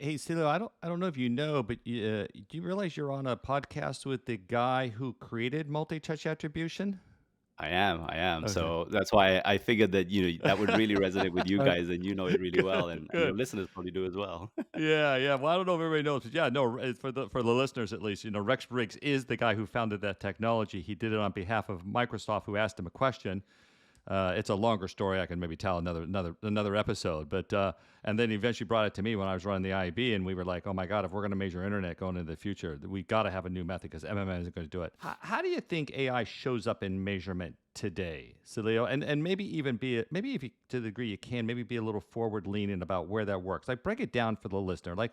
Hey, Saleel, I don't know if you know, but do you realize you're on a podcast with the guy who created multi-touch attribution? I am. Okay. So that's why I figured that that would really resonate with you Uh, guys, and you know it really well, good, and your good. listeners probably do as well. Yeah, yeah. Well, I don't know if everybody knows, but yeah, no. For the listeners at least, Rex Briggs is the guy who founded that technology. He did it on behalf of Microsoft, who asked him a question. It's a longer story. I can maybe tell another episode. But and then he eventually brought it to me when I was running the IAB, and we were like, oh my god, if we're going to measure internet going into the future, we got to have a new method because MMM isn't going to do it. How do you think AI shows up in measurement today, Celio? And maybe even maybe if you, to the degree you can, maybe be a little forward leaning about where that works. Like break it down for the listener. Like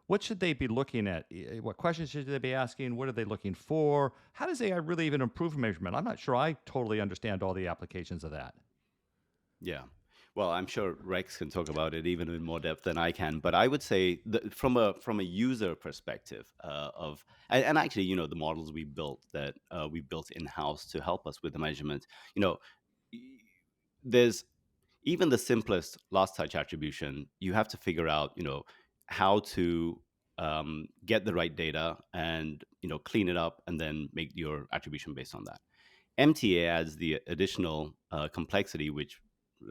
what should they be looking at? What questions should they be asking? What are they looking for? How does AI really even improve measurement? I'm not sure I totally understand all the applications of that. Yeah. Well, I'm sure Rex can talk about it even in more depth than I can, but I would say that from a user perspective of and actually, the models we built in house to help us with the measurement, you know, y- there's even the simplest last touch attribution. You have to figure out, how to get the right data and clean it up and then make your attribution based on that. MTA adds the additional complexity, which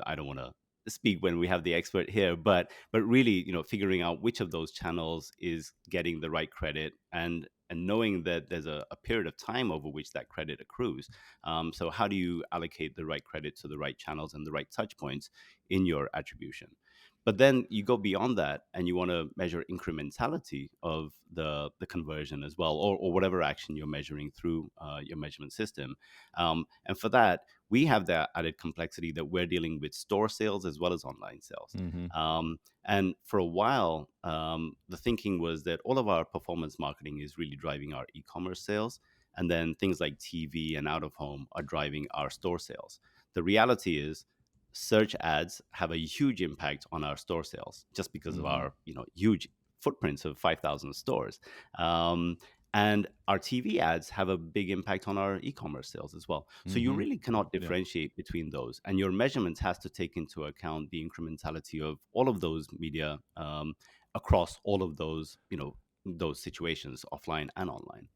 I don't want to speak when we have the expert here, but really, figuring out which of those channels is getting the right credit and knowing that there's a period of time over which that credit accrues. So how do you allocate the right credit to the right channels and the right touch points in your attribution? But then you go beyond that and you want to measure incrementality of the conversion as well, or whatever action you're measuring through your measurement system. And for that, we have the added complexity that we're dealing with store sales as well as online sales. Mm-hmm. And for a while, the thinking was that all of our performance marketing is really driving our e-commerce sales. And then things like TV and out of home are driving our store sales. The reality is search ads have a huge impact on our store sales just because of Mm-hmm. our huge footprints of 5,000 stores. Um, and our TV ads have a big impact on our e-commerce sales as well. So you Mm-hmm. really cannot Yeah. differentiate between those, and your measurements has to take into account the incrementality of all of those media across all of those, those situations, offline and online.